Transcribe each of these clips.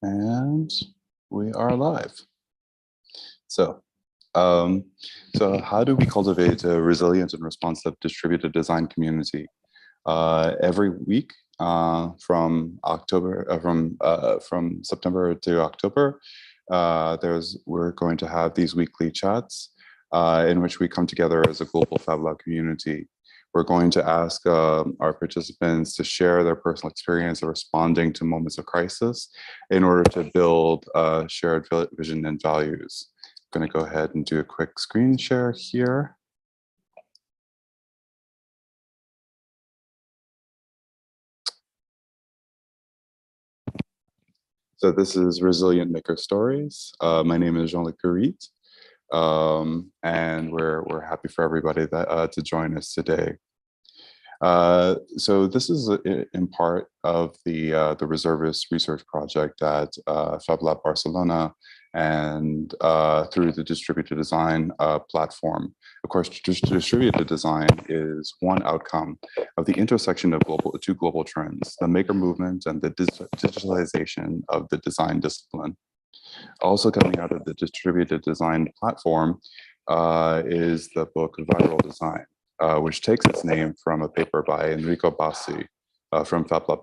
And we are live. So how do we cultivate a resilient and responsive distributed design community? Every week from September to October, we're going to have these weekly chats in which we come together as a global Fab Lab community. We're going to ask our participants to share their personal experience of responding to moments of crisis in order to build shared vision and values. I'm going to go ahead and do a quick screen share here. So this is Resilient Maker Stories. My name is Jean-Luc Curit, and we're happy for everybody that, to join us today. So this is in part of the reservist research project at Fab Lab Barcelona and through the distributed design platform. Of course, distributed design is one outcome of the intersection of two global trends, the maker movement and the digitalization of the design discipline. Also coming out of the distributed design platform is the book Viral Design, which takes its name from a paper by Enrico Bassi from Fab Lab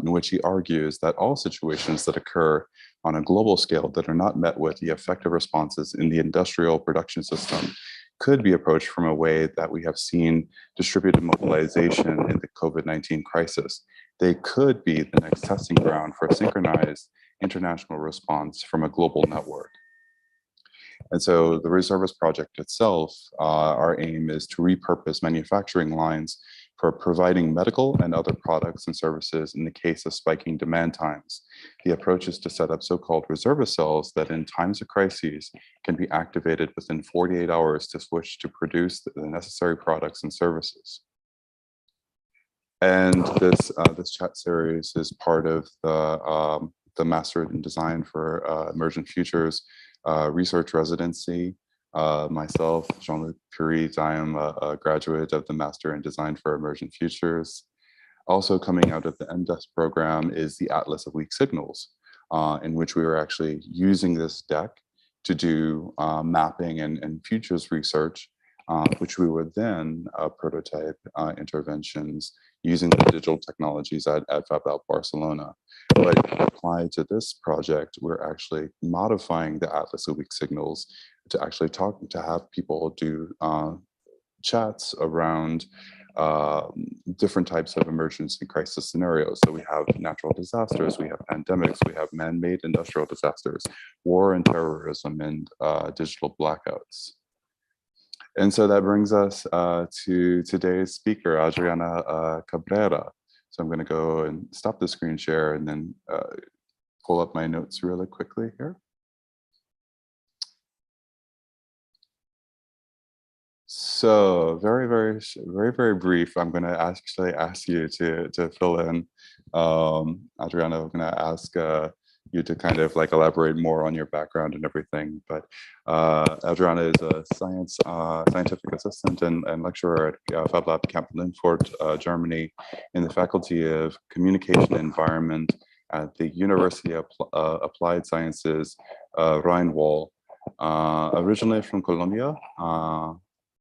in which he argues that all situations that occur on a global scale that are not met with the effective responses in the industrial production system could be approached from a way that we have seen distributed mobilization in the COVID-19 crisis. They could be the next testing ground for a synchronized international response from a global network. And so the reservist project itself, our aim is to repurpose manufacturing lines for providing medical and other products and services in the case of spiking demand times. The approach is to set up so-called reservist cells that in times of crises can be activated within 48 hours to switch to produce the necessary products and services. And this chat series is part of the Master in Design for Emergent Futures research residency. Myself, Jean-Luc Curit, I am a graduate of the Master in Design for Emergent Futures. Also coming out of the MDES program is the Atlas of Weak Signals, in which we were actually using this deck to do mapping and futures research, which we would then prototype interventions using the digital technologies at Fab Lab Barcelona. But applied to this project, we're actually modifying the Atlas of Weak Signals to actually to have people do chats around different types of emergency crisis scenarios. So we have natural disasters, we have pandemics, we have man-made industrial disasters, war and terrorism, and digital blackouts. And so that brings us to today's speaker, Adriana Cabrera. So I'm going to go and stop the screen share and then pull up my notes really quickly here. So very brief. I'm going to actually ask you to fill in. Adriana, I'm going to ask you to kind of like elaborate more on your background and everything. But Adriana is a scientific assistant and lecturer at Fab Lab Kamp-Lintfort Germany in the Faculty of Communication and Environment at the University of Applied Sciences, Rhine, Waal. Originally from Colombia,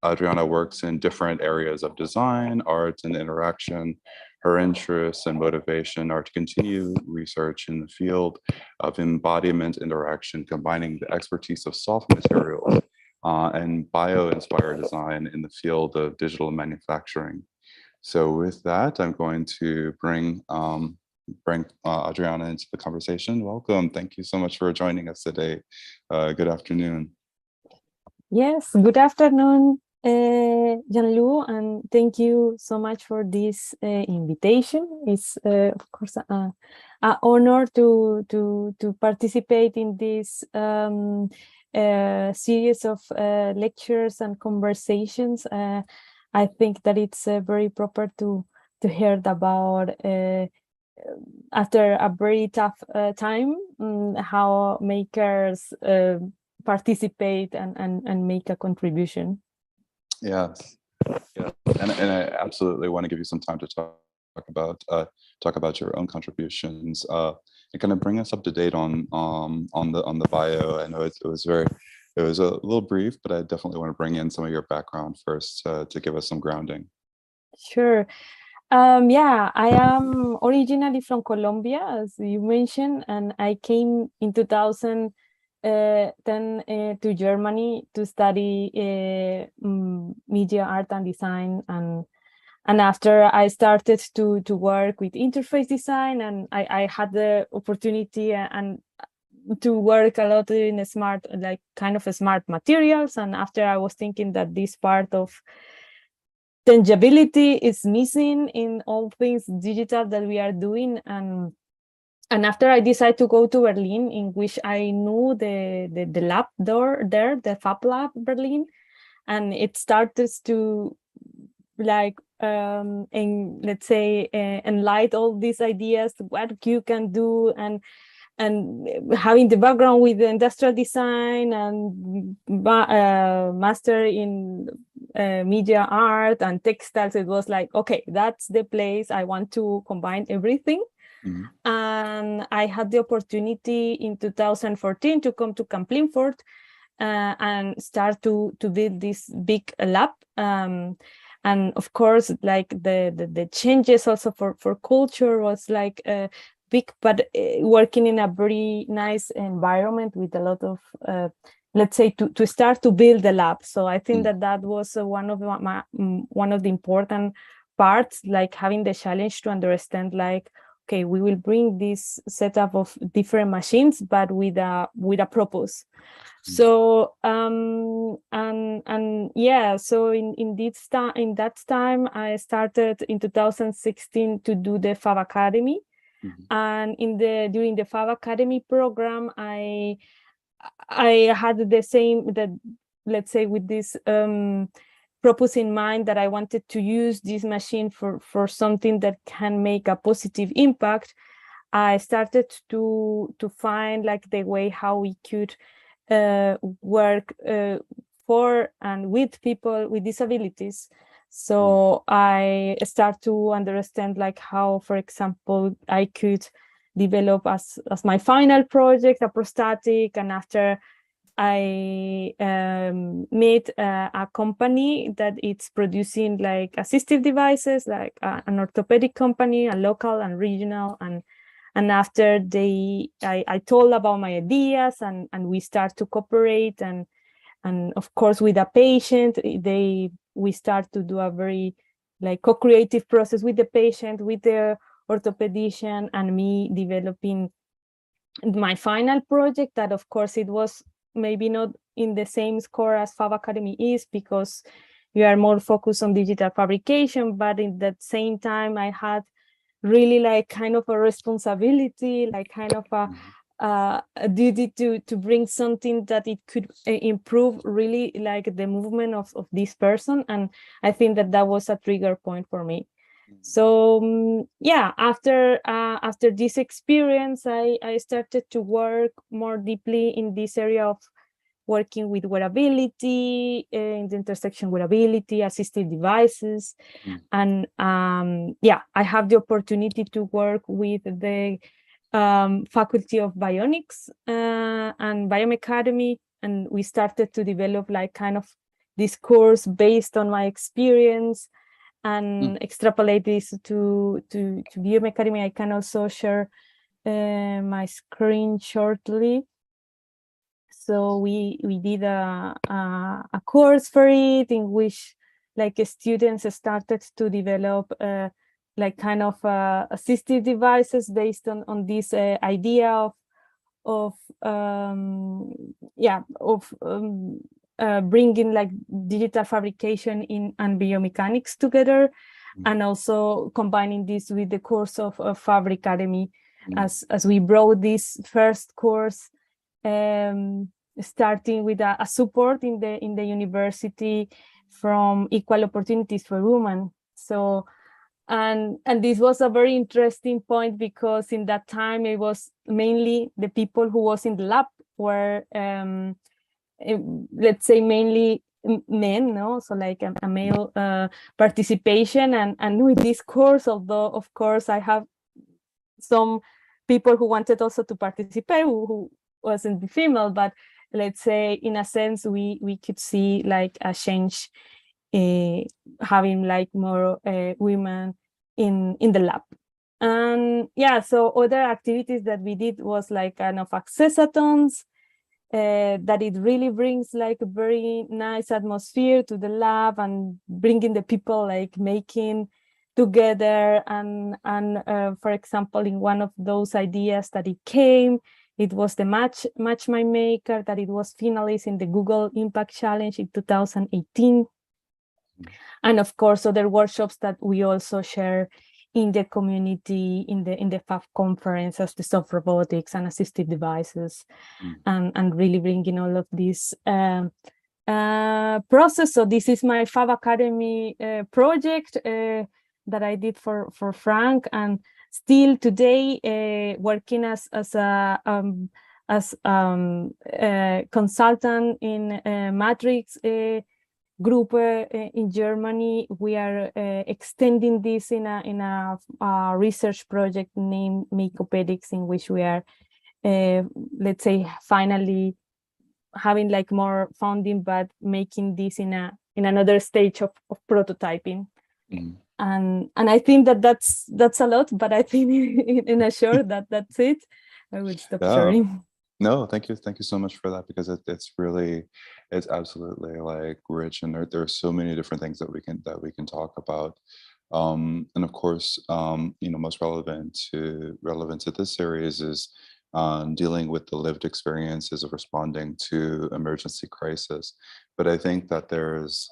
Adriana works in different areas of design, art, and interaction. Her interests and motivation are to continue research in the field of embodiment interaction, combining the expertise of soft materials and bio-inspired design in the field of digital manufacturing. So with that, I'm going to bring Adriana into the conversation. Welcome. Thank you so much for joining us today. Good afternoon. Yes, good afternoon, Jean-Luc, and thank you so much for this invitation. It's of course an honor to participate in this series of lectures and conversations. I think that it's very proper to hear about after a very tough time how makers participate and make a contribution. Yes, yeah, and I absolutely want to give you some time to talk about your own contributions and kind of bring us up to date on the bio. I know it was a little brief, but I definitely want to bring in some of your background first to give us some grounding. Sure. Yeah, I am originally from Colombia, as you mentioned, and I came in 2010 to Germany to study media art and design, and after I started to work with interface design, and I had the opportunity and to work a lot in a smart, like kind of a smart materials, and after I was thinking that this part of tangibility is missing in all things digital that we are doing, and after I decided to go to Berlin, in which I knew the lab there, the Fab Lab Berlin, and it started to like and let's say enlight all these ideas what you can do, and having the background with the industrial design and master in media art and textiles, it was like, okay, that's the place I want to combine everything. Mm-hmm. And I had the opportunity in 2014 to come to Kamp-Lintfort and start to build this big lab. And of course, like the changes also for culture was like big, but working in a very nice environment with a lot of let's say to start to build the lab. So I think that was one of one of the important parts, like having the challenge to understand, like, okay, we will bring this setup of different machines, but with a purpose. So and yeah, so in that time I started in 2016 to do the Fab Academy. And during the Fab Academy program, I had the same, that let's say with this purpose in mind, that I wanted to use this machine for something that can make a positive impact. I started to find like the way how we could work for and with people with disabilities. So I start to understand like how, for example, I could develop as my final project a prosthetic, and after I made a company that it's producing like assistive devices, like an orthopedic company, a local and regional, and after I told about my ideas, and we start to cooperate, and of course with a patient, we start to do a very like co-creative process with the patient, with the orthopedician, and me developing my final project. That of course it was maybe not in the same score as Fab Academy is, because we are more focused on digital fabrication, but in that same time I had really like kind of a responsibility, like kind of a duty to bring something that it could improve really like the movement of this person. And I think that was a trigger point for me. So yeah, after this experience, I started to work more deeply in this area of working with wearability, in the intersection wearability, assistive devices. And yeah, I have the opportunity to work with the Faculty of Bionics and Biomechanics, and we started to develop like kind of this course based on my experience and extrapolate this to Biomechanics. I can also share my screen shortly. So we did a course for it, in which like students started to develop like kind of assistive devices based on this idea of bringing like digital fabrication and biomechanics together, and also combining this with the course of Fab Academy, as we brought this first course, starting with a support in the university from Equal Opportunities for Women. So and this was a very interesting point, because in that time it was mainly the people who was in the lab were let's say mainly men, no? So like a male participation, and with this course, although of course I have some people who wanted also to participate who wasn't female, but let's say in a sense we could see like a change, having like more women in the lab. And yeah, so other activities that we did was like kind of accessathons, that it really brings like a very nice atmosphere to the lab, and bringing the people like making together. And for example, in one of those ideas that it came, it was the match my maker, that it was finalist in the Google Impact Challenge in 2018. And of course other workshops that we also share in the community, in the Fab conference, as the soft robotics and assistive devices, and really bringing all of this process. So this is my Fab Academy project that I did for Frank, and still today working as a consultant in Matrix group in Germany. We are extending this in a research project named Mycopedics, in which we are, let's say, finally having like more funding, but making this in another stage of prototyping. And I think that's a lot, but I think in a short that's it. I would stop sharing. No, thank you so much for that, because it's absolutely like rich, and there are so many different things that we can talk about. And of course, most relevant to this series is dealing with the lived experiences of responding to emergency crisis. But I think that there's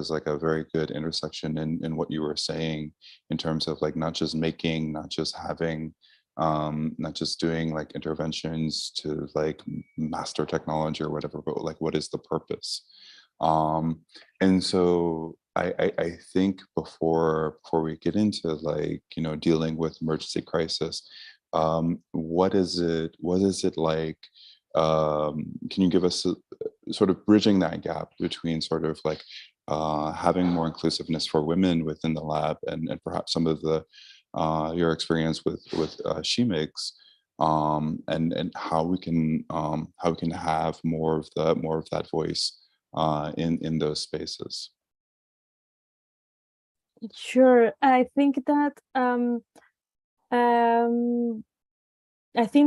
like a very good intersection in what you were saying, in terms of like not just making, not just having, not just doing like interventions to like master technology or whatever, but like what is the purpose? And so I think before we get into like, dealing with emergency crisis, what is it like? Can you give us sort of bridging that gap between sort of like having more inclusiveness for women within the lab, and perhaps some of the your experience with SheMakes, and how we can have more of that voice in those spaces. Sure. I think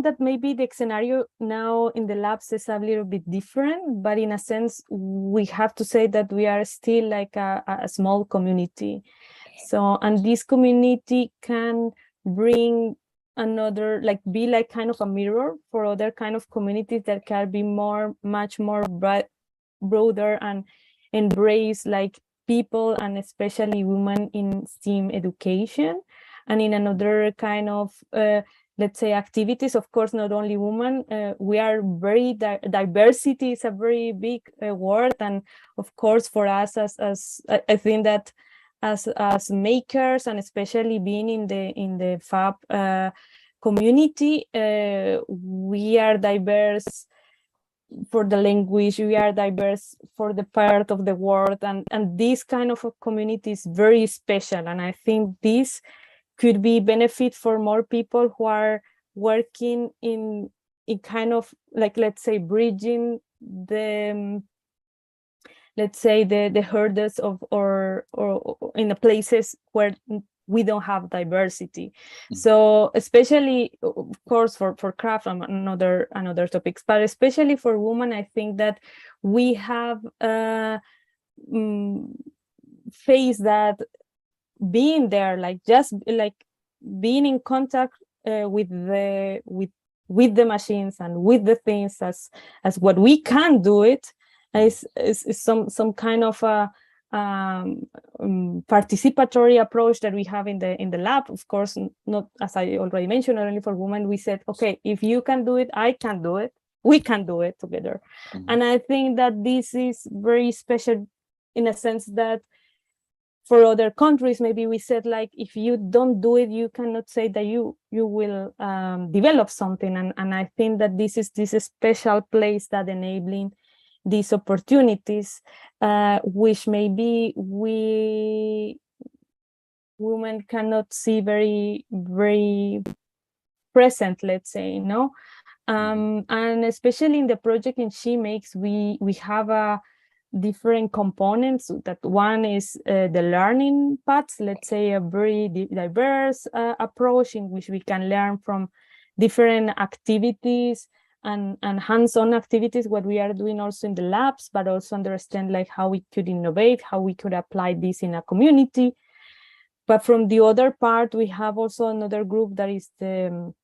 that maybe the scenario now in the labs is a little bit different, but in a sense, we have to say that we are still like a small community. So, and this community can bring another, like be like kind of a mirror for other kind of communities that can be much more broader, and embrace like people, and especially women, in STEAM education, and in another kind of let's say activities. Of course, not only women, we are very diversity is a very big word, and of course for us as I think that as makers, and especially being in the Fab community, we are diverse for the language, we are diverse for the part of the world, and this kind of a community is very special. And I think this could be benefit for more people who are working in kind of like, let's say, bridging the let's say the hurdles of or in the places where we don't have diversity. So especially, of course, for craft and another topics, but especially for women, I think that we have faced that, being there, like just like being in contact with the machines and with the things as what we can do it, is some kind of a participatory approach that we have in the lab. Of course, not, as I already mentioned, not only for women. We said, okay, if you can do it, I can do it, we can do it together. And I think that this is very special in a sense that for other countries, maybe we said like, if you don't do it, you cannot say that you will develop something. And I think that this is this special place that enabling these opportunities, which maybe we women cannot see very present, let's say, no. And especially in the project in She Makes, we have a different components. That one is the learning paths, let's say a very diverse approach in which we can learn from different activities and hands-on activities, what we are doing also in the labs, but also understand like how we could innovate, how we could apply this in a community. But from the other part, we have also another group that is the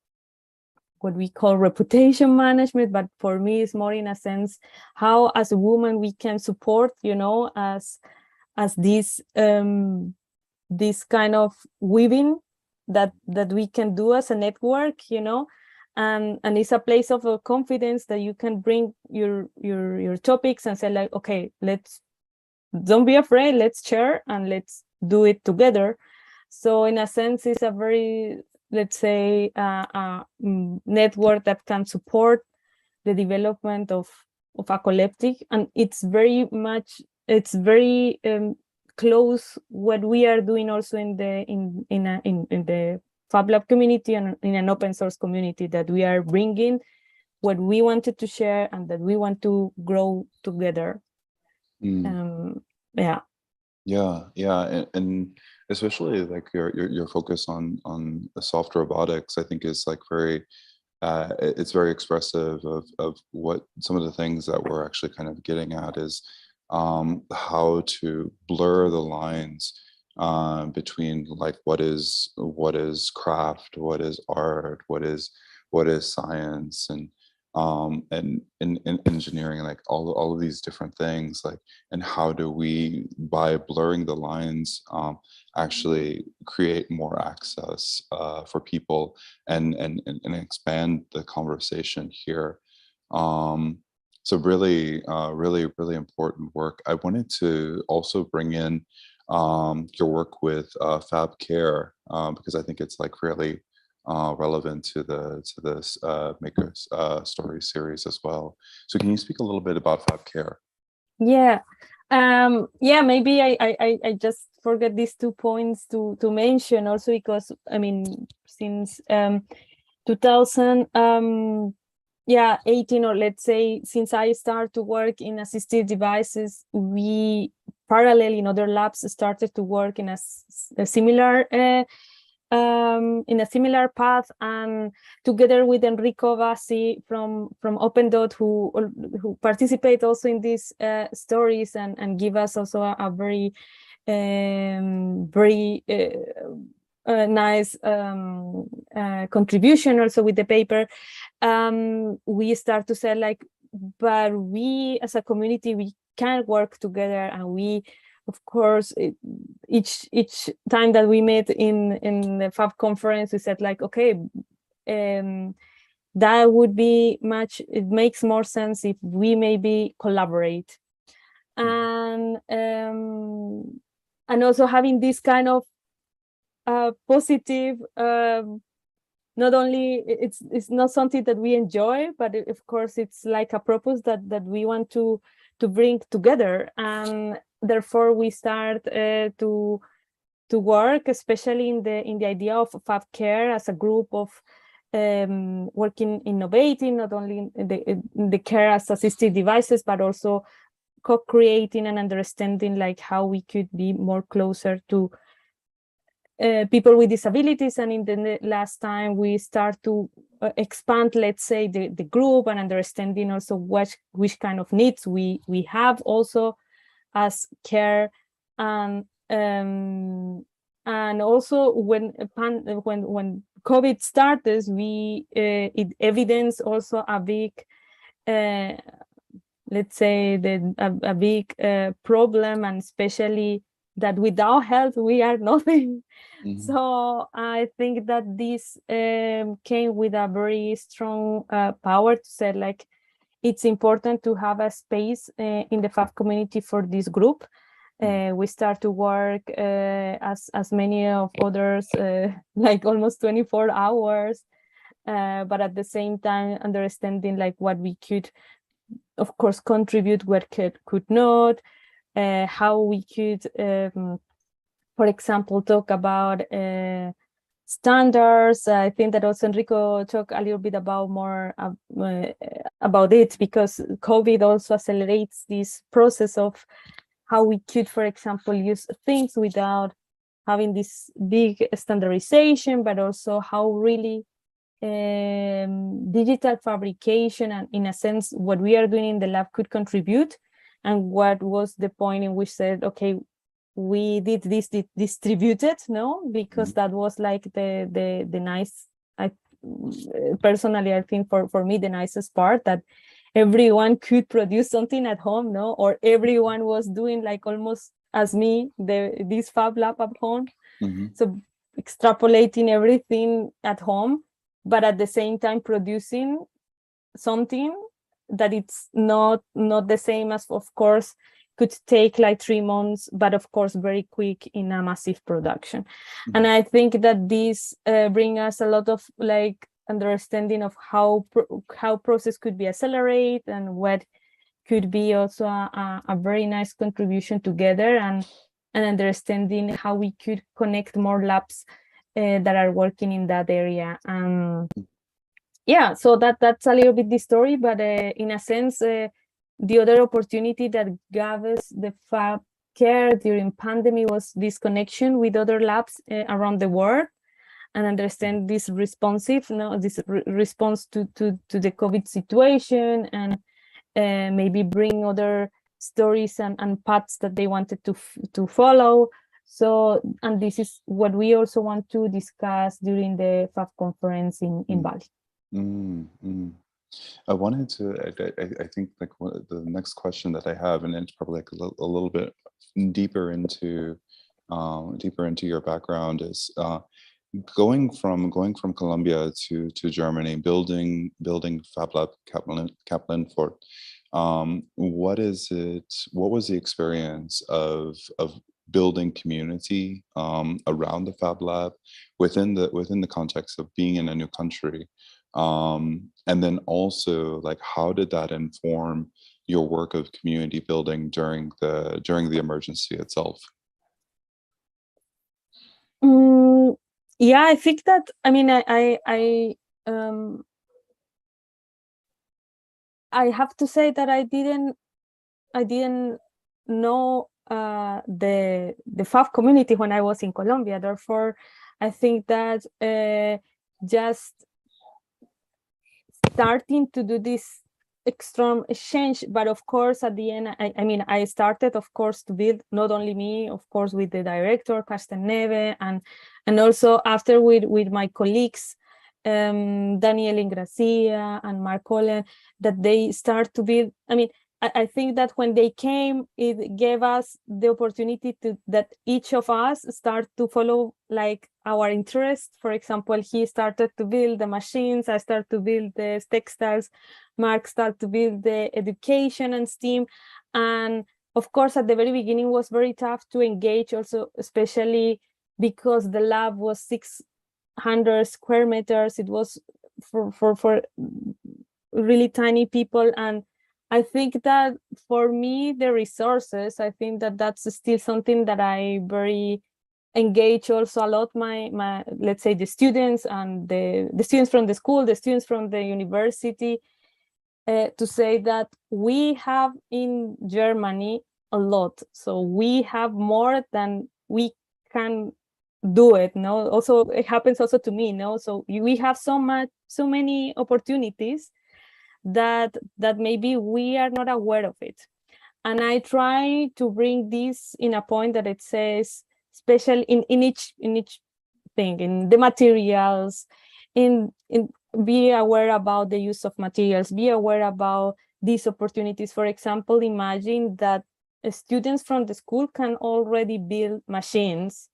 what we call reputation management, but for me it's more in a sense how as a woman we can support, you know, as this this kind of weaving that we can do as a network, you know, and it's a place of confidence that you can bring your topics and say like, okay, don't be afraid, let's share and let's do it together. So in a sense, it's a very, let's say, network that can support the development of a collective, and it's very close what we are doing also in the Fab Lab community and in an open source community, that we are bringing what we wanted to share and that we want to grow together. And especially like your focus on the soft robotics, I think is like very it's very expressive of what some of the things that we're actually kind of getting at is how to blur the lines between like what is craft, what is art, what is science, and engineering, like all of these different things, like, and how do we, by blurring the lines, actually create more access for people and expand the conversation here. So really important work. I wanted to also bring in your work with Fab Care, because I think it's like really relevant to this Makers Story series as well. So can you speak a little bit about Fab Care? Yeah, maybe I just forget these 2 points to mention also, because I mean, since 2018, or let's say since I started to work in assistive devices, we parallel in other labs started to work in a similar path, and together with Enrico Bassi from Open Dot, who participate also in these stories and give us also a very nice contribution also with the paper. We start to say like, but we as a community, we can work together, and we, of course, each time that we met in the Fab conference, we said like, okay, that would be it makes more sense if we maybe collaborate. And also having this kind of positive, not only it's not something that we enjoy, but of course it's like a purpose that we want to bring together. And therefore we start to work, especially in the idea of Fab Care as a group of working, innovating, not only in the care as assistive devices, but also co-creating and understanding like how we could be more closer to people with disabilities. And in the last time we start to expand, let's say, the group, and understanding also which kind of needs we have also as care. And also when COVID started, it evidenced also a big let's say a big problem, and especially that without health we are nothing. So I think that this came with a very strong power to say like, it's important to have a space in the Fab community for this group, We start to work as many of others, like almost 24 hours, but at the same time understanding like what we could, of course, contribute, what could not, how we could, for example, talk about standards. I think that also Enrico talked a little bit about more about it, because COVID also accelerates this process of how we could, for example, use things without having this big standardization, but also how really digital fabrication and, in a sense, what we are doing in the lab could contribute, and what was the point in which said, okay, we did this distributed, no, because that was like the nice, I personally, I think for me the nicest part, that everyone could produce something at home, no, or everyone was doing like almost as me, this Fab Lab at home. So extrapolating everything at home, but at the same time producing something that it's not the same as, of course, could take like 3 months, but of course very quick in a massive production. And I think that this bring us a lot of like understanding of how process could be accelerated, and what could be also a very nice contribution together, and understanding how we could connect more labs that are working in that area. Yeah, so that's a little bit the story, but in a sense, the other opportunity that gave us the Fab Care during pandemic was this connection with other labs around the world, and understand this responsive, this response to the COVID situation, and maybe bring other stories and paths that they wanted to follow. So, and this is what we also want to discuss during the Fab conference in Bali. I wanted to, I think like the next question that I have, and it's probably like a little bit deeper into your background, is going from Colombia to Germany, building Fab Lab Kamp-Lintfort. What was the experience of building community around the Fab Lab within the context of being in a new country? And then also, like, how did that inform your work of community building during the emergency itself? Yeah, I think that, I mean, I have to say that I didn't know the Fab community when I was in Colombia. Therefore, I think that just starting to do this extreme exchange, but of course at the end, I mean, I started, of course, to build, not only me, of course, with the director Carsten Neve, and also after with my colleagues, Daniel Ingracia and Mark Cullen, that they start to build. I mean, I think that when they came, it gave us the opportunity that each of us start to follow like our interest. For example, he started to build the machines, I started to build the textiles, Mark started to build the education and STEAM. And of course, at the very beginning was very tough to engage also, especially because the lab was 600 square meters. It was for really tiny people. And I think that for me, the resources, I think that that's still something that I very engage also a lot my let's say the students and the students from the school, the students from the university, to say that we have in Germany a lot. So we have more than we can do it. No, also it happens also to me. No, so we have so many opportunities that maybe we are not aware of it. And I try to bring this in a point that it says, especially in each thing, in the materials, in be aware about the use of materials, be aware about these opportunities. For example, imagine that students from the school can already build machines.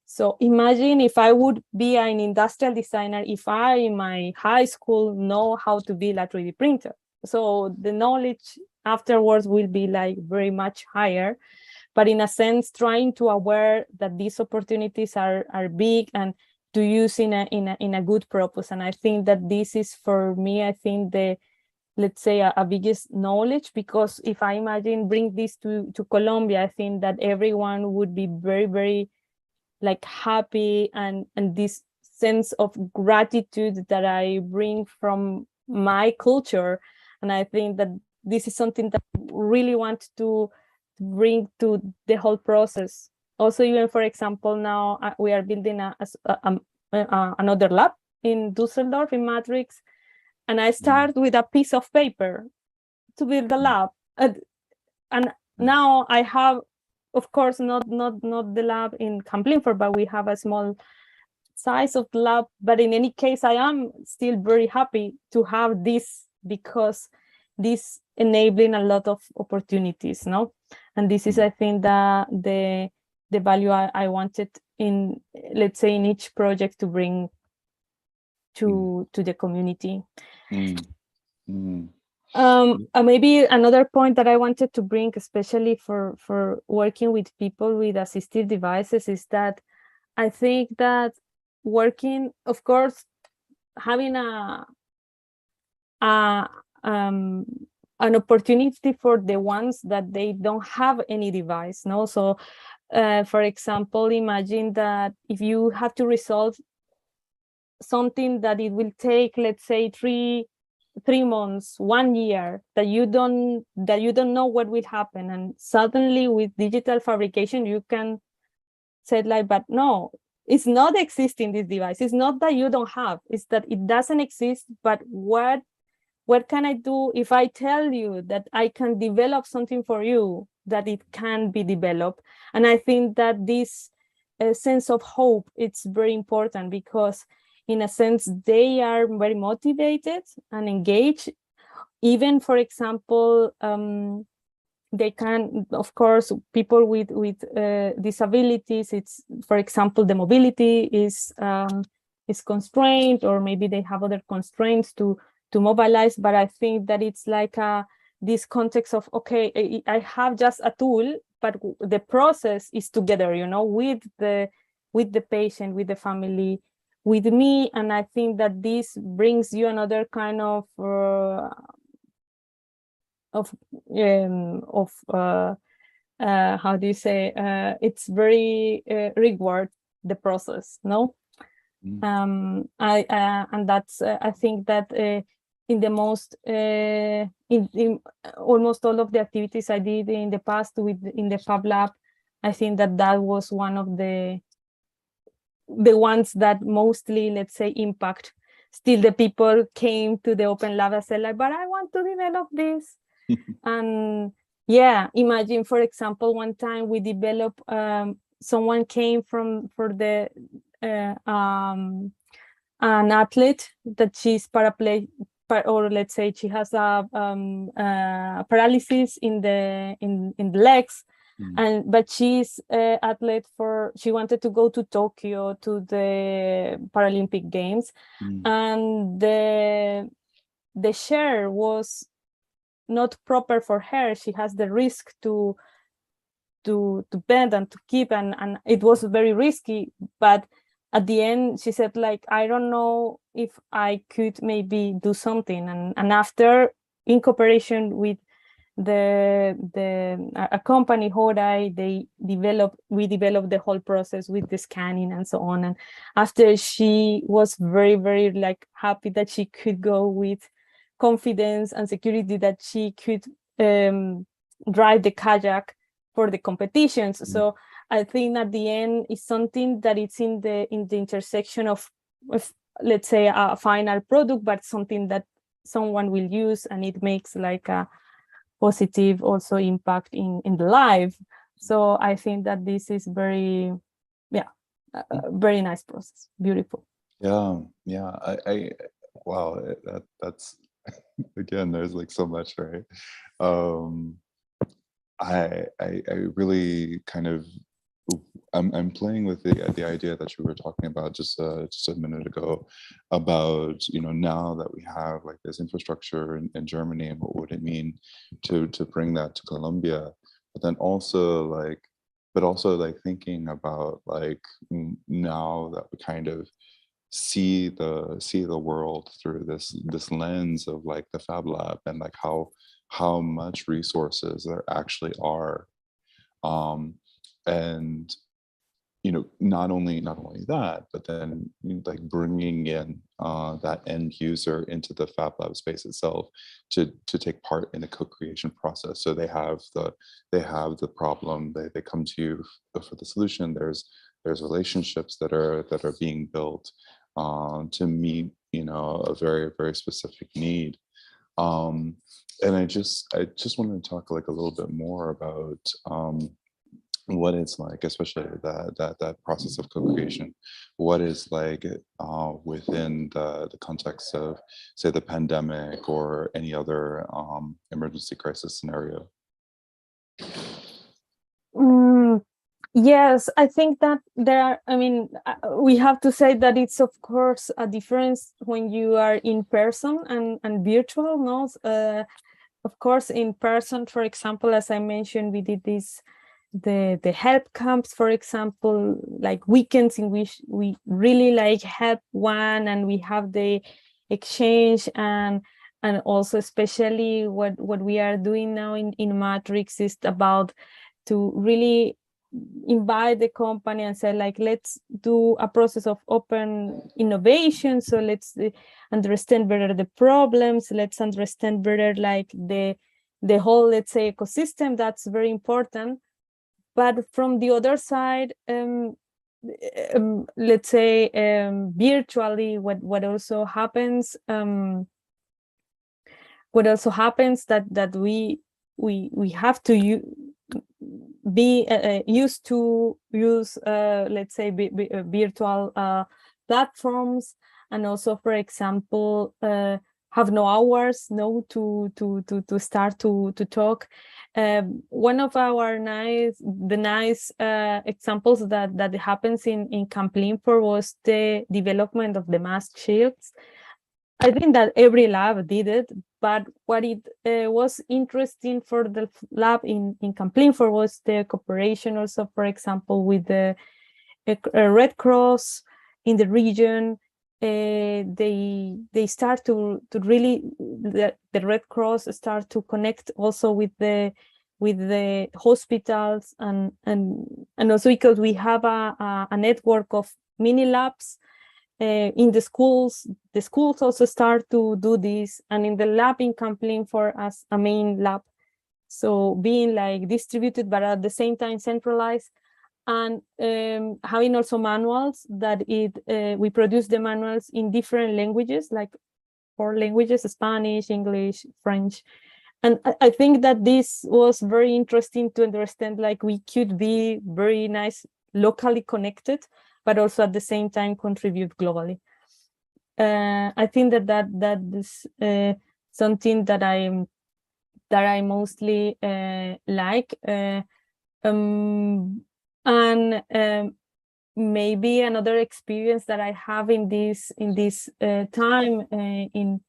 So imagine if I would be an industrial designer, if I in my high school know how to build a 3D printer. So the knowledge afterwards will be like very much higher. but in a sense trying to aware that these opportunities are big and to use in a good purpose. And I think that this is, for me, I think the, let's say, a biggest knowledge, because if I imagine bring this to Colombia, I think that everyone would be very, very like happy, and this sense of gratitude that I bring from my culture. And I think that this is something that I really want to bring to the whole process. Also, even for example, now we are building another lab in Düsseldorf, in Matrix, and I start with a piece of paper to build the lab, and now I have, of course, not the lab in Kamp-Lintfort, but we have a small size of the lab. But in any case, I am still very happy to have this, because this enabling a lot of opportunities, no? And this is, I think, the value I wanted in, let's say, in each project to bring to the community. Maybe another point that I wanted to bring, especially for working with people with assistive devices, is that I think that working, of course, having an opportunity for the ones that they don't have any device, no? So, for example, imagine that if you have to resolve something that it will take, let's say, 3 months, 1 year, that you don't know what will happen, and suddenly with digital fabrication you can say like, but no, it's not existing, this device. It's not that you don't have, it's that it doesn't exist. But what can I do if I tell you that I can develop something for you, that it can be developed? And I think that this sense of hope, it's very important, because in a sense they are very motivated and engaged. Even, for example, they can, of course, people with disabilities, it's, for example, the mobility is constrained, or maybe they have other constraints to mobilize. But I think that it's like this context of, okay, I have just a tool, but the process is together, you know, with the patient, with the family, with me. And I think that this brings you another kind of how do you say, it's very reward the process, no? And that's I think that in the most in almost all of the activities I did in the past in the Fab Lab, I think that was one of the ones that mostly, let's say, impact. Still, the people came to the open lab and said like, but I want to develop this. And yeah, imagine, for example, one time we developed, someone came for the an athlete that she's paraplegic, or let's say she has a paralysis in the legs. But she's athlete she wanted to go to Tokyo to the Paralympic Games, and the chair was not proper for her. She has the risk to bend and to keep, and it was very risky. But at the end she said like, I don't know if I could maybe do something, and after, in cooperation with a company, Hodai, we developed the whole process with the scanning and so on. And after, she was very, very like happy that she could go with confidence and security, that she could drive the kayak for the competitions. So I think at the end is something that it's in the intersection of let's say a final product, but something that someone will use, and it makes like a positive also impact in the life. So I think that this is very, very nice process. Beautiful. Yeah. I wow, that's again, there's like so much, right? I really kind of, I'm playing with the idea that you were talking about just a minute ago, about, you know, now that we have like this infrastructure in Germany, and what would it mean to bring that to Colombia? but then also like thinking about like now that we kind of see the world through this lens of like the Fab Lab, and like how much resources there actually are, and not only that, but then like bringing in that end user into the Fab Lab space itself to take part in the co-creation process. So they have the problem, they come to you for the solution. There's relationships that are being built to meet a very, very specific need. And I just wanted to talk like a little bit more about what it's like, especially that process of co-creation, what is like within the context of, say, the pandemic or any other emergency crisis scenario. Yes, I think that we have to say that it's of course a difference when you are in person and virtual, no? Of course, in person, for example, as I mentioned, we did the help camps, for example, like weekends in which we really like help one, and we have the exchange, and also especially what we are doing now in Matrix is about to really invite the company and say, like, let's do a process of open innovation. So let's understand better the problems, let's understand better like the whole, let's say, ecosystem. That's very important. But from the other side, let's say virtually, what also happens that we have to be used to use let's say virtual platforms, and also, for example, have no hours to start to talk. One of our nice examples that happens in Kamp-Lintfort was the development of the mask shields. I think that every lab did it, but what it was interesting for the lab in Kamp-Lintfort was the cooperation also, for example, with the Red Cross in the region. They start to really, the Red Cross start to connect also with the hospitals, and also because we have a network of mini labs in the schools also start to do this, and in the lab in Kamp-Lintfort as a main lab, so being like distributed but at the same time centralized, and having also manuals that we produce the manuals in different languages, like 4 languages: Spanish, English, French. And I think that this was very interesting to understand, like we could be very nice locally connected, but also at the same time contribute globally. I think that is something that I mostly like. And maybe another experience that I have in this time in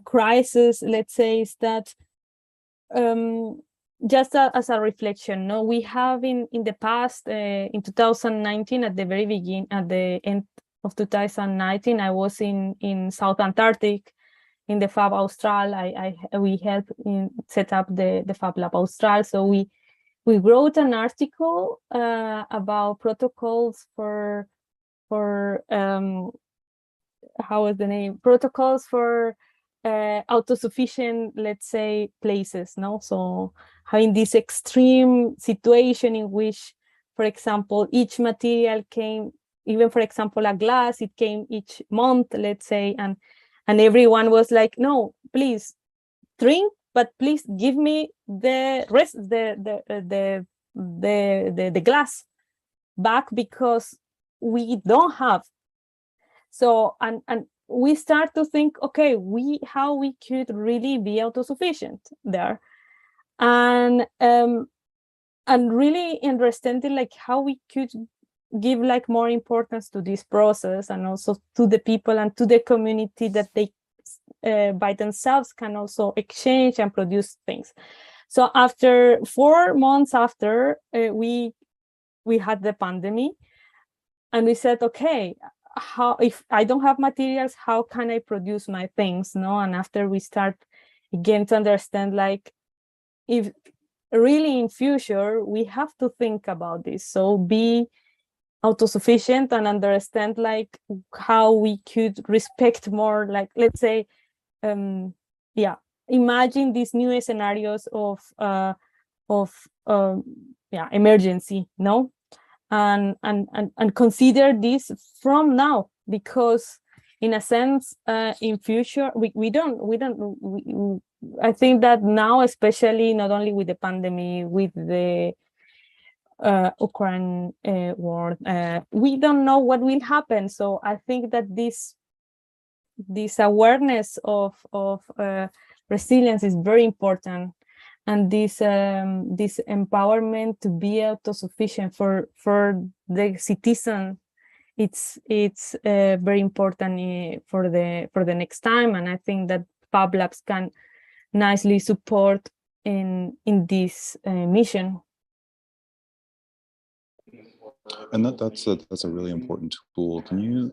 crisis, let's say, is that just as a reflection, no, we have in the past, in 2019, at the very beginning, at the end of 2019, I was in South Antarctic in the Fab Austral. We helped set up the Fab Lab Austral. So we wrote an article about protocols for how is the name? Protocols for autosufficient, let's say, places, no? So having this extreme situation in which, for example, each material came, even for example, a glass, it came each month, let's say, and everyone was like, no, please drink, but please give me the rest, the glass back, because we don't have. So and we start to think, okay, how we could really be autosufficient there, and really understanding like how we could give like more importance to this process, and also to the people and to the community, that they by themselves can also exchange and produce things. So after 4 months after, we had the pandemic, and we said, okay, how, if I don't have materials, how can I produce my things? No, and after we start again to understand, like, if really in future we have to think about this, so be autosufficient and understand, like, how we could respect more, like, let's say, yeah, imagine these new scenarios of emergency, no, and consider this from now, because in a sense, in future we don't I think that now, especially not only with the pandemic, with the Ukraine war, we don't know what will happen. So I think that this awareness of resilience is very important, and this empowerment to be autosufficient for the citizen, it's very important for the next time. And I think that Fab Labs can nicely support in this mission. And that's a really important tool. Can you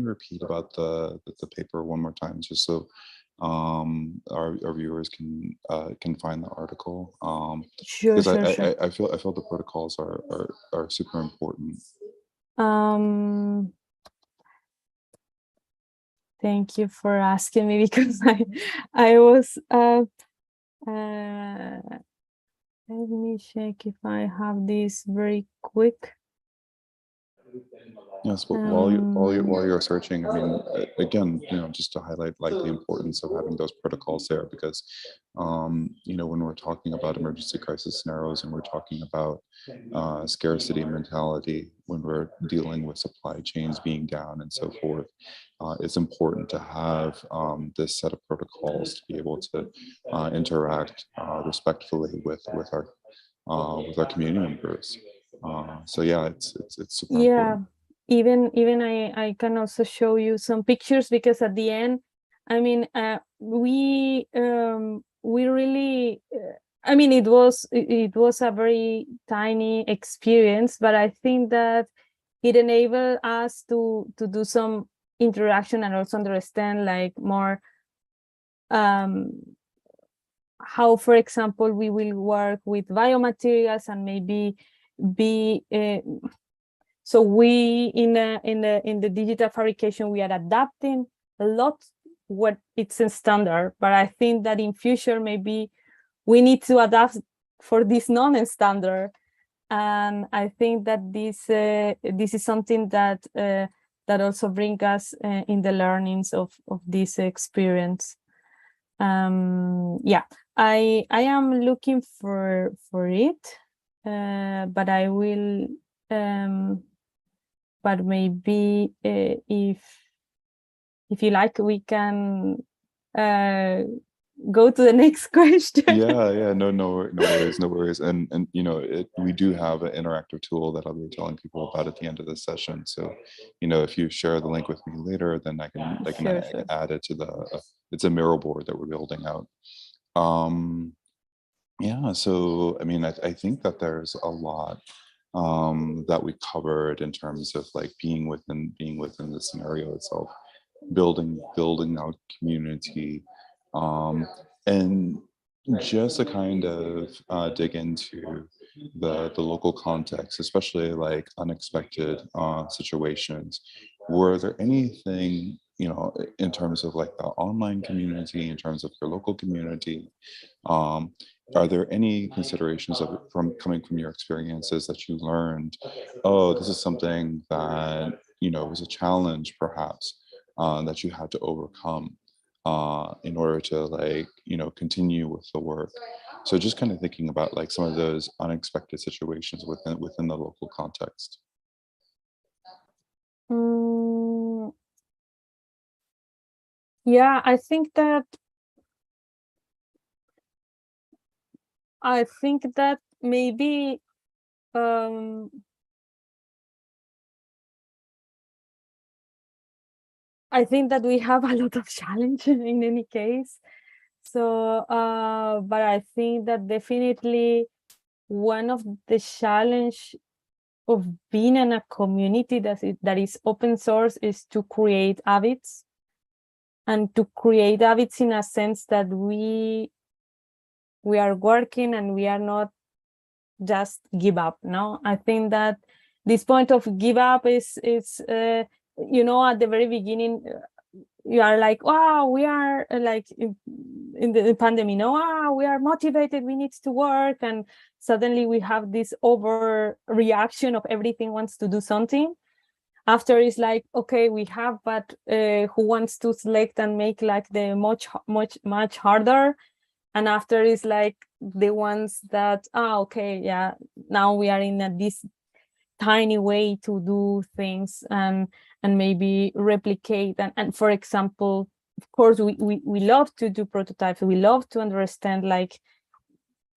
repeat about the paper one more time, just so our viewers can find the article? Sure, Because sure, sure. I feel the protocols are super important. Thank you for asking me, because I was let me check if I have this very quick. Yes, but while you're searching, I mean, again, just to highlight, like, the importance of having those protocols there, because when we're talking about emergency crisis scenarios, and we're talking about scarcity mentality, when we're dealing with supply chains being down and so forth, it's important to have this set of protocols to be able to interact respectfully with our community members. So yeah, it's super important. Even I can also show you some pictures, because at the end, I mean, we really, I mean, it was a very tiny experience, but I think that it enabled us to do some interaction and also understand, like, more how, for example, we will work with biomaterials, and maybe be so we in the digital fabrication, we are adapting a lot what it's a standard, but I think that in future maybe we need to adapt for this non-standard. And I think that this is something that also brings us in the learnings of this experience. Yeah, I am looking for it, but I will but maybe if you like, we can go to the next question. Yeah, no worries. And we do have an interactive tool that I'll be telling people about at the end of this session. So, if you share the link with me later, then I can Sure. add it to it's a mirror board that we're building out. Yeah, so I mean, I think that there's a lot that we covered in terms of, like, being within the scenario itself, building out community, and just to kind of dig into the local context, especially, like, unexpected situations. Were there anything, in terms of, like, the online community, in terms of your local community? Are there any considerations coming from your experiences that you learned, oh, this is something that, was a challenge perhaps, that you had to overcome in order to, like, continue with the work? So just kind of thinking about, like, some of those unexpected situations within the local context. Yeah, I think that maybe I think that we have a lot of challenge in any case. So, but I think that definitely one of the challenge of being in a community that is open source is to create habits, and to create habits in a sense that we are working and we are not just give up. No, I think that this point of give up is you know, at the very beginning you are like, wow, we are like in the pandemic, no, wow, we are motivated, we need to work, and suddenly we have this overreaction of everything wants to do something. After is like, okay, we have, but who wants to select and make like the much harder? And after is like the ones that, okay, yeah, now we are in this tiny way to do things, and maybe replicate, and for example, of course, we love to do prototypes, we love to understand like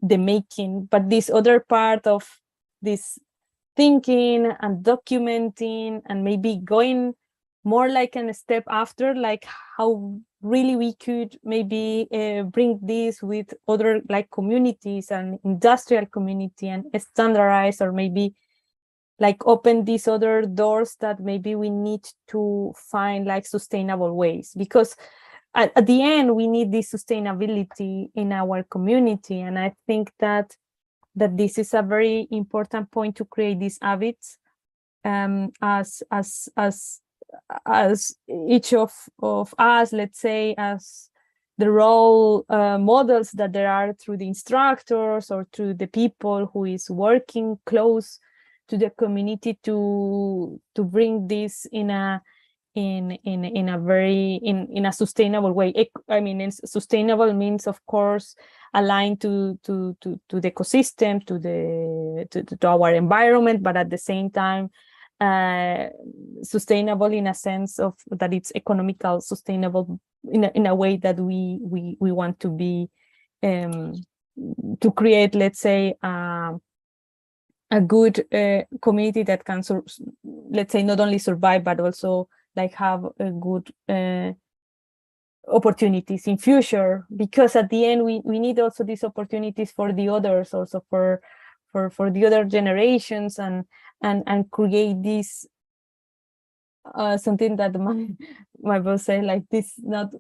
the making, but this other part of this thinking and documenting and maybe going more like a step after, like how really we could maybe bring this with other like communities and industrial community and standardize, or maybe like open these other doors that maybe we need to find like sustainable ways, because at the end we need this sustainability in our community. And I think that this is a very important point to create these habits, as each of us, let's say, as the role models that there are through the instructors or through the people who is working close to the community to bring this in a very in a sustainable way. I mean, sustainable means, of course, aligned to the ecosystem, to our environment, but at the same time sustainable in a sense of that it's economical sustainable in a way that we want to be, to create, let's say, a good community that can, let's say, not only survive but also like have a good opportunities in future, because at the end we need also these opportunities for the others, also for the other generations, and create this something that my boss say, like this, not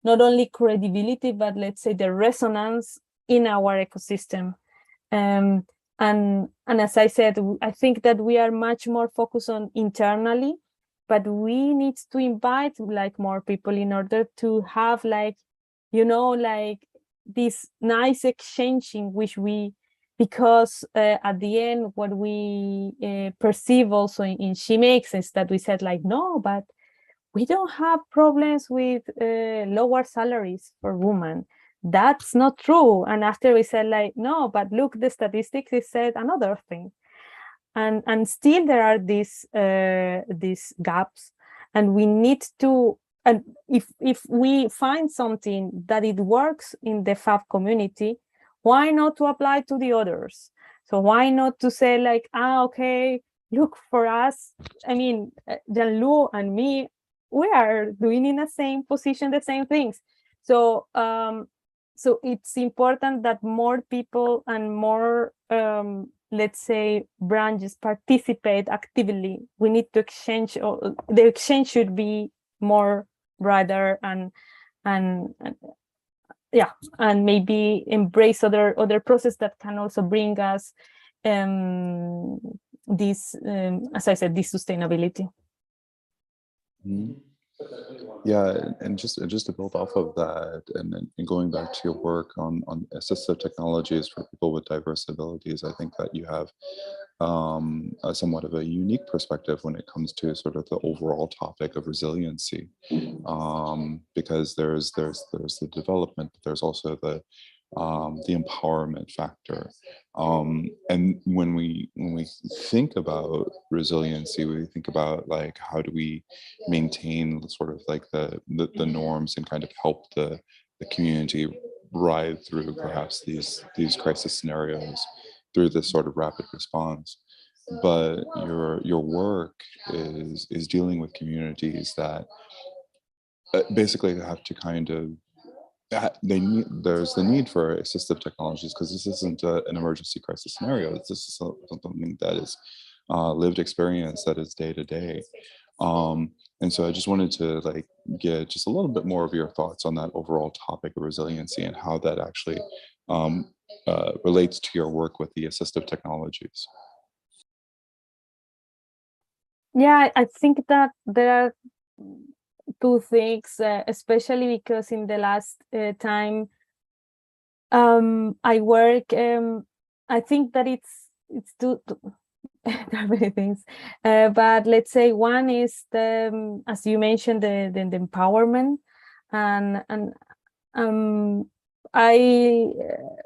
only credibility, but let's say the resonance in our ecosystem. And as I said, I think that we are much more focused on internally, but we need to invite like more people in order to have like, you know, like this nice exchanging, which we, because at the end what we perceive also in She Makes is that we said like, no, but we don't have problems with lower salaries for women. That's not true. And after we said like, no, but look, the statistics, it said another thing. And still there are these gaps, and we need to, and if we find something that it works in the Fab community, why not to apply to the others? So why not to say like, okay, look, for us, I mean, Jean-Lu and me, we are doing in the same position the same things. So so it's important that more people and more let's say branches participate actively. We need to exchange, or the exchange should be more broader, and yeah, and maybe embrace other process that can also bring us this as I said, this sustainability. Mm-hmm. Yeah, and just to build off of that, and going back to your work on assistive technologies for people with diverse abilities, I think that you have a somewhat of a unique perspective when it comes to sort of the overall topic of resiliency, because there's the development, but there's also the empowerment factor. And when we think about resiliency, we think about like, how do we maintain sort of like the norms and kind of help the community ride through perhaps these crisis scenarios through this sort of rapid response. But your work is dealing with communities that basically have to kind of there's the need for assistive technologies because this isn't an emergency crisis scenario. This is something that is lived experience, that is day to day. And so I just wanted to like get just a little bit more of your thoughts on that overall topic of resiliency and how that actually relates to your work with the assistive technologies. Yeah, I think that there are two things, especially because in the last time I work, I think that it's two there are many things, but let's say one is the as you mentioned, the empowerment, and I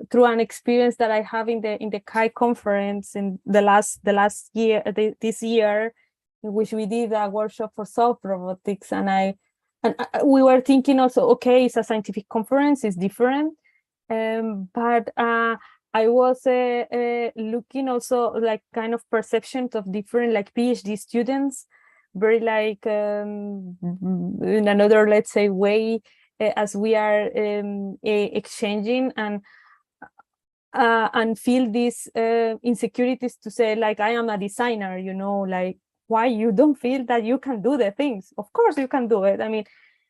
through an experience that I have in the CHI conference in the last year, this year, in which we did a workshop for soft robotics, and we were thinking also, okay, it's a scientific conference, it's different, but I was looking also like kind of perceptions of different like PhD students, very like in another, let's say, way, as we are exchanging and feel these insecurities to say like, I am a designer, you know, like why you don't feel that you can do the things? Of course you can do it. I mean,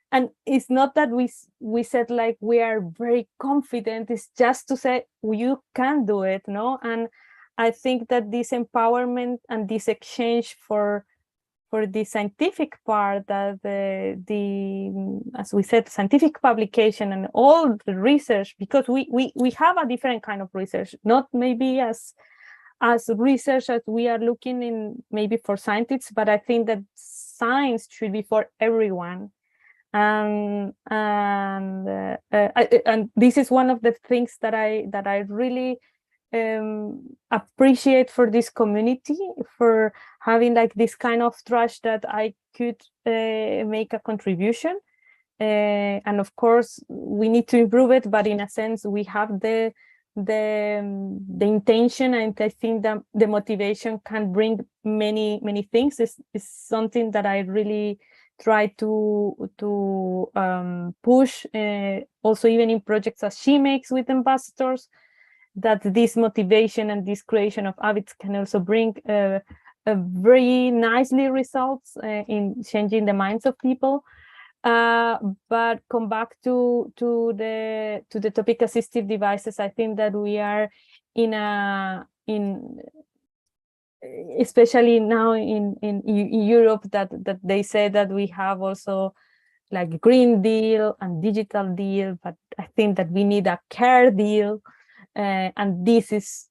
and it's not that we said like we are very confident, it's just to say you can do it, no? And I think that this empowerment and this exchange for the scientific part, that the as we said, scientific publication and all the research, because we have a different kind of research, not maybe as research as we are looking in maybe for scientists, but I think that science should be for everyone. And this is one of the things that I really appreciate for this community, for having like this kind of trust that I could make a contribution, and of course we need to improve it, but in a sense we have the intention, and I think that the motivation can bring many things. Is something that I really try to push, also even in projects as she makes with ambassadors, that this motivation and this creation of habits can also bring very nicely results in changing the minds of people. But come back to the topic assistive devices, I think that we are in especially now in Europe, that they say that we have also like Green Deal and Digital Deal, but I think that we need a Care Deal, and this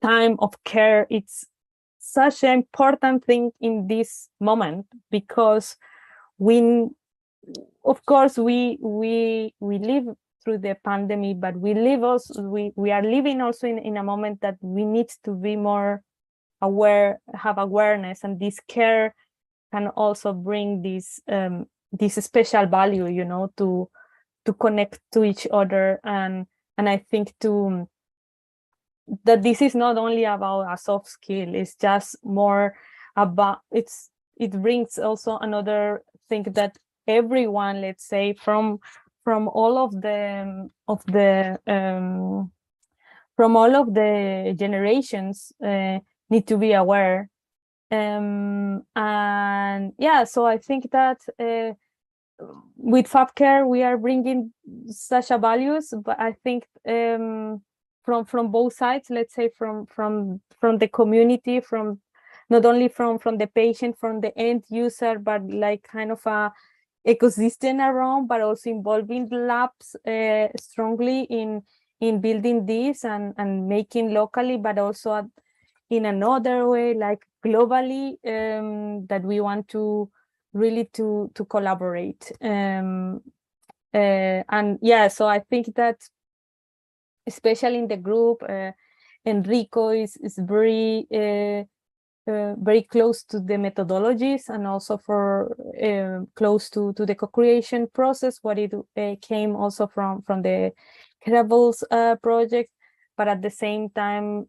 time of care, it's such an important thing in this moment, because of course we live through the pandemic, but we are living also in a moment that we need to be more aware, have awareness, and this care can also bring this special value, you know, to connect to each other, and I think that this is not only about a soft skill, it's just more about it brings also another thing, that everyone, let's say, from all of the from all of the generations need to be aware, and yeah, so I think that with FabCare we are bringing such a values, but I think from both sides, let's say from the community, from not only from the patient, from the end user, but like kind of a ecosystem around, but also involving the labs strongly in building this and making locally, but also in another way, like globally, that we want to really to collaborate, and yeah, so I think that especially in the group, Enrico is very very close to the methodologies, and also for close to the co-creation process, what it came also from the Crabbles project. But at the same time,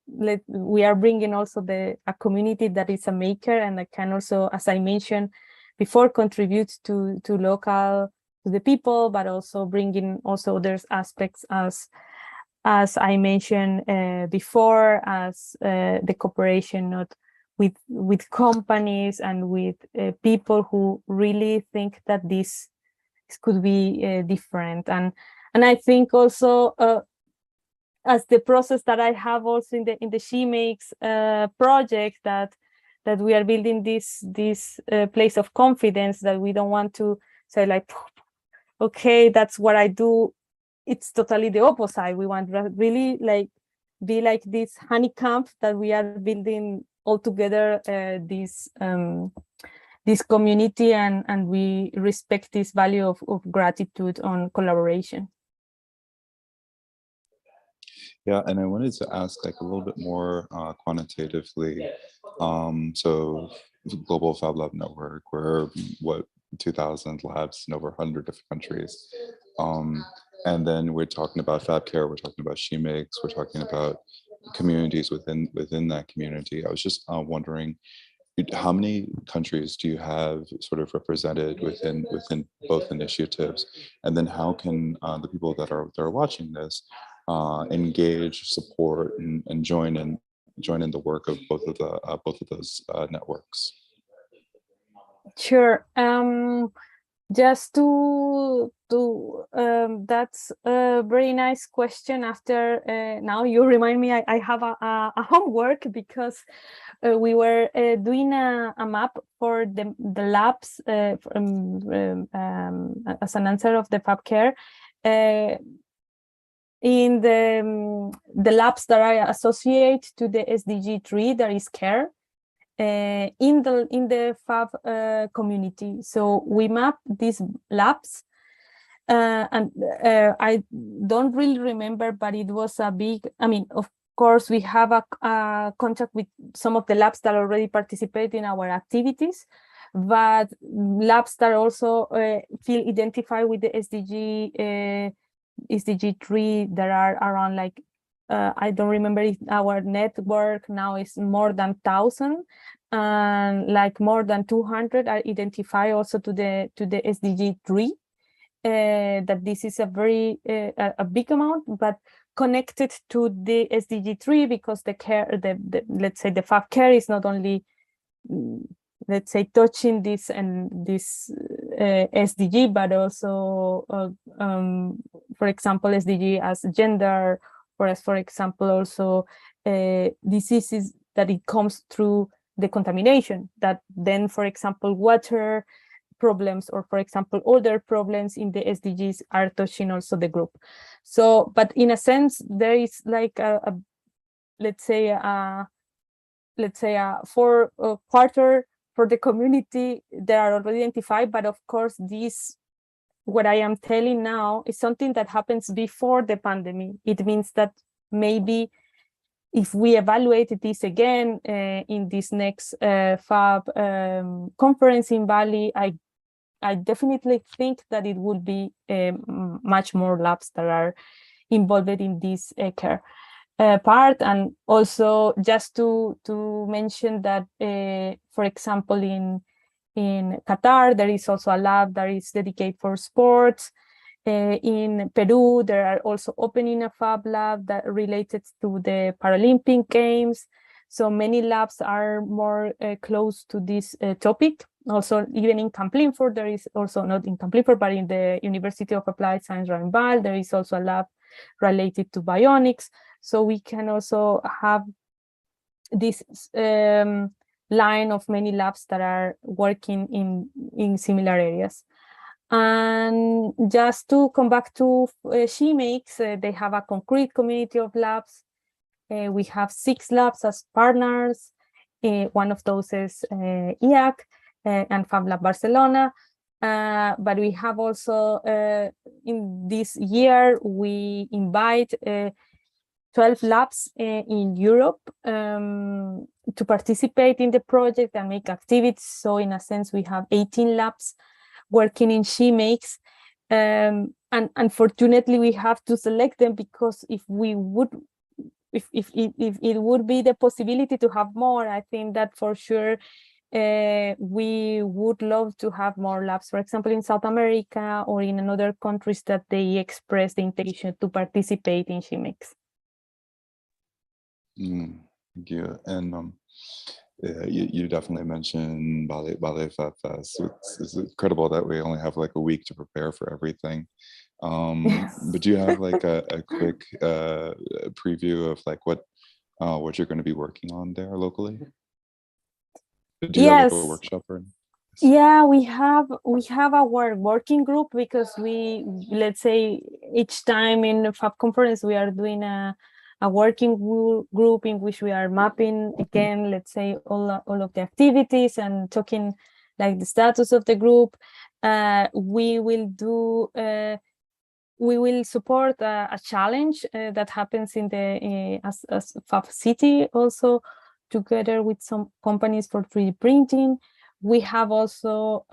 we are bringing also a community that is a maker and that can also, as I mentioned before, contribute to local the people, but also bringing also there's aspects as I mentioned before, as the cooperation not with companies and with people who really think that this could be different. And I think also as the process that I have also in the She Makes project, that we are building this place of confidence, that we don't want to say like, okay, that's what I do. It's totally the opposite. We want to really like be like this honeycomb that we are building all together, this community, and we respect this value of gratitude on collaboration. Yeah, and I wanted to ask like a little bit more quantitatively. So Global Fab Lab Network, we're what, 2,000 labs in over 100 different countries. And then we're talking about Fab Care, we're talking about She Makes, we're talking about communities within that community. I was just wondering, how many countries do you have sort of represented within both initiatives, and then how can the people that are watching this engage, support, and join in the work of both of those networks? Sure. Just that's a very nice question. After now you remind me, I have a homework, because we were doing a map for the labs as an answer of the Fab Care in the labs that I associate to the SDG 3, that is care. In the Fab community. So we map these labs, and I don't really remember, but it was a big, I mean, of course, we have a contact with some of the labs that already participate in our activities, but labs that also feel identified with the SDG 3, there are around like, I don't remember if our network now is more than 1,000, and like more than 200 are identified also to the SDG 3. That this is a very a big amount, but connected to the SDG 3, because the care, let's say the Fab Care is not only let's say touching this and this SDG, but also for example SDG as gender, or as for example also diseases that it comes through the contamination, that then for example water problems, or for example other problems in the SDGs are touching also the group. So but in a sense there is like a let's say a quarter for the community that are already identified. But of course this, what I am telling now, is something that happens before the pandemic. It means that maybe if we evaluate this again in this next Fab conference in Bali, I definitely think that it would be much more labs that are involved in this care part. And also just to mention that, for example, in Qatar, there is also a lab that is dedicated for sports. In Peru, there are also opening a Fab Lab that related to the Paralympic Games. So many labs are more close to this topic. Also, even in Kamp-Lintfort, there is also, not in Kamp-Lintfort, but in the University of Applied Science Rhine, Waal, there is also a lab related to bionics. So we can also have this line of many labs that are working in similar areas. And just to come back to She Makes, they have a concrete community of labs. We have 6 labs as partners. One of those is IAC and Fab Lab Barcelona. But we have also, in this year, we invite 12 labs in Europe to participate in the project and make activities. So in a sense, we have 18 labs working in She Makes. And unfortunately, we have to select them, because if it would be the possibility to have more, I think that for sure we would love to have more labs, for example, in South America or in other countries that they express the intention to participate in Shimix. Thank you. And yeah, you definitely mentioned Ballet Fab Fest. It's incredible that we only have like a week to prepare for everything. But do you have like a quick preview of like what you're going to be working on there locally? Do you have like a workshop or anything? Yeah, we have our working group, because we, let's say, each time in the Fab conference we are doing a working group in which we are mapping again, let's say, all of the activities and talking like the status of the group. We will support a challenge that happens in the as Fab City, also together with some companies for 3D printing. We have also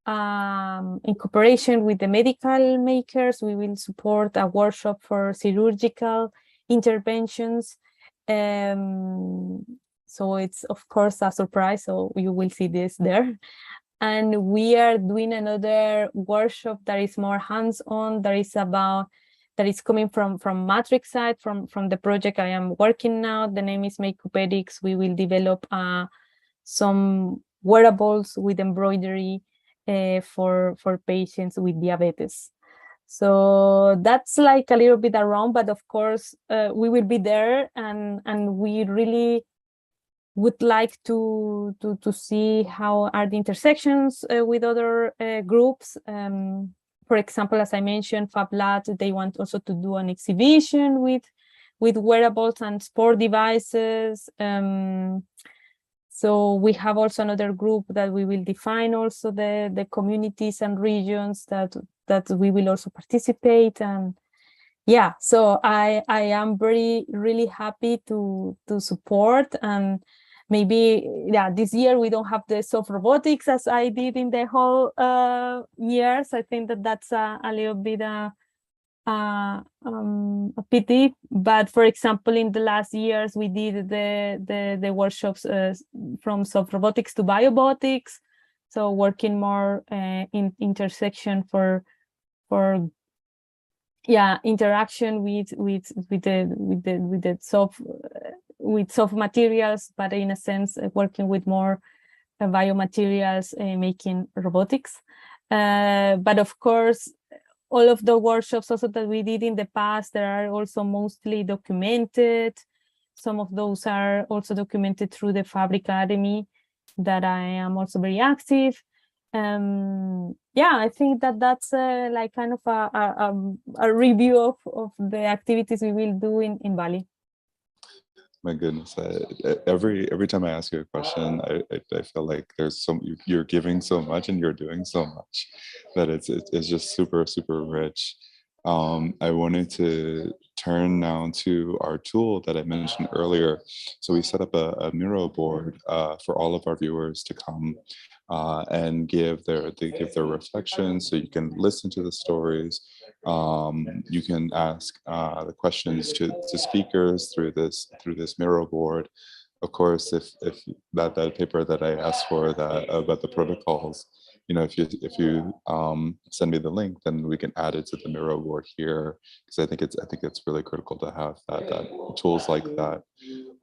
in cooperation with the medical makers, we will support a workshop for surgical interventions. So it's of course a surprise, so you will see this there. And we are doing another workshop that is more hands-on, that is coming from Matrix side, from the project I am working now. The name is Makeupedics. We will develop some wearables with embroidery for patients with diabetes. So that's like a little bit around, but of course we will be there, and we really would like to see how are the intersections with other groups. For example, as I mentioned, Fab Lab, they want also to do an exhibition with wearables and sport devices. So we have also another group that we will define also the communities and regions that we will also participate. And yeah, so I am really happy to support. And maybe, yeah, this year we don't have the soft robotics as I did in the whole years. I think that's a little bit a pity. But for example, in the last years, we did the workshops from soft robotics to biobotics. So working more in intersection for interaction with the soft materials, but in a sense working with more biomaterials, making robotics. But of course, all of the workshops also that we did in the past, they are also mostly documented. Some of those are also documented through the Fab Academy, that I am also very active. Yeah, I think that's like kind of a review of the activities we will do in Bali. My goodness, every time I ask you a question, I feel like there's you're giving so much and you're doing so much that it's just super rich. I wanted to turn now to our tool that I mentioned earlier. So we set up a Miro board for all of our viewers to come and give their reflections, so you can listen to the stories. You can ask the questions to speakers through this Miro board. Of course, if that paper that I asked for, that about the protocols, if you send me the link, then we can add it to the Miro board here, because I think it's really critical to have that tools like that.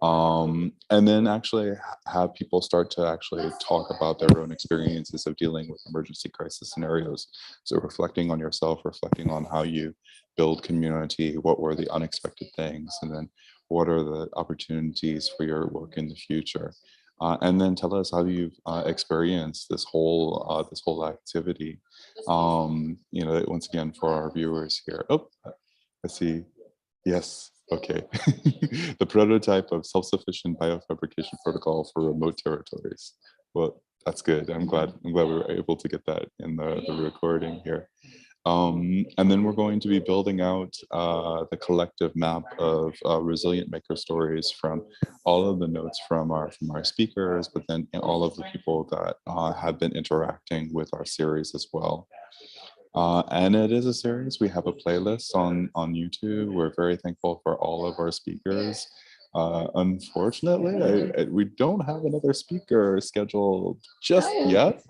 And then actually have people start to actually talk about their own experiences of dealing with emergency crisis scenarios. So reflecting on yourself, reflecting on how you build community, what were the unexpected things, and then what are the opportunities for your work in the future. And then tell us how you've experienced this whole activity. Once again, for our viewers here. Oh, I see. Yes. Okay. The prototype of self-sufficient biofabrication protocol for remote territories. Well, that's good. I'm glad we were able to get that in the recording here. And then we're going to be building out the collective map of resilient maker stories from all of the notes from our speakers, but then all of the people that have been interacting with our series as well. And it is a series. We have a playlist on YouTube. We're very thankful for all of our speakers. Unfortunately, we don't have another speaker scheduled just yet,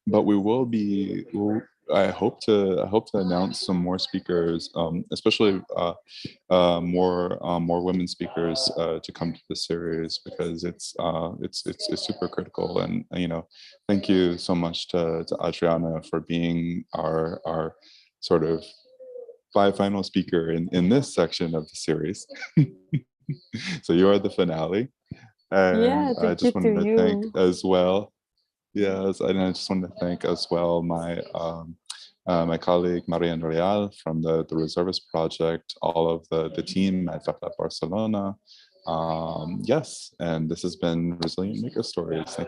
but we will be. I hope to announce some more speakers, especially more women speakers to come to the series, because it's super critical. And thank you so much to Adriana for being our sort of final speaker in this section of the series. So you are the finale, and Yeah, I thank you just to wanted to thank you. as well. Yes, and I just wanted to thank as well my colleague Marian Real from the Reservist Project, all of the team at Fab Lab Barcelona. Yes, and this has been Resilient Maker Stories. Thank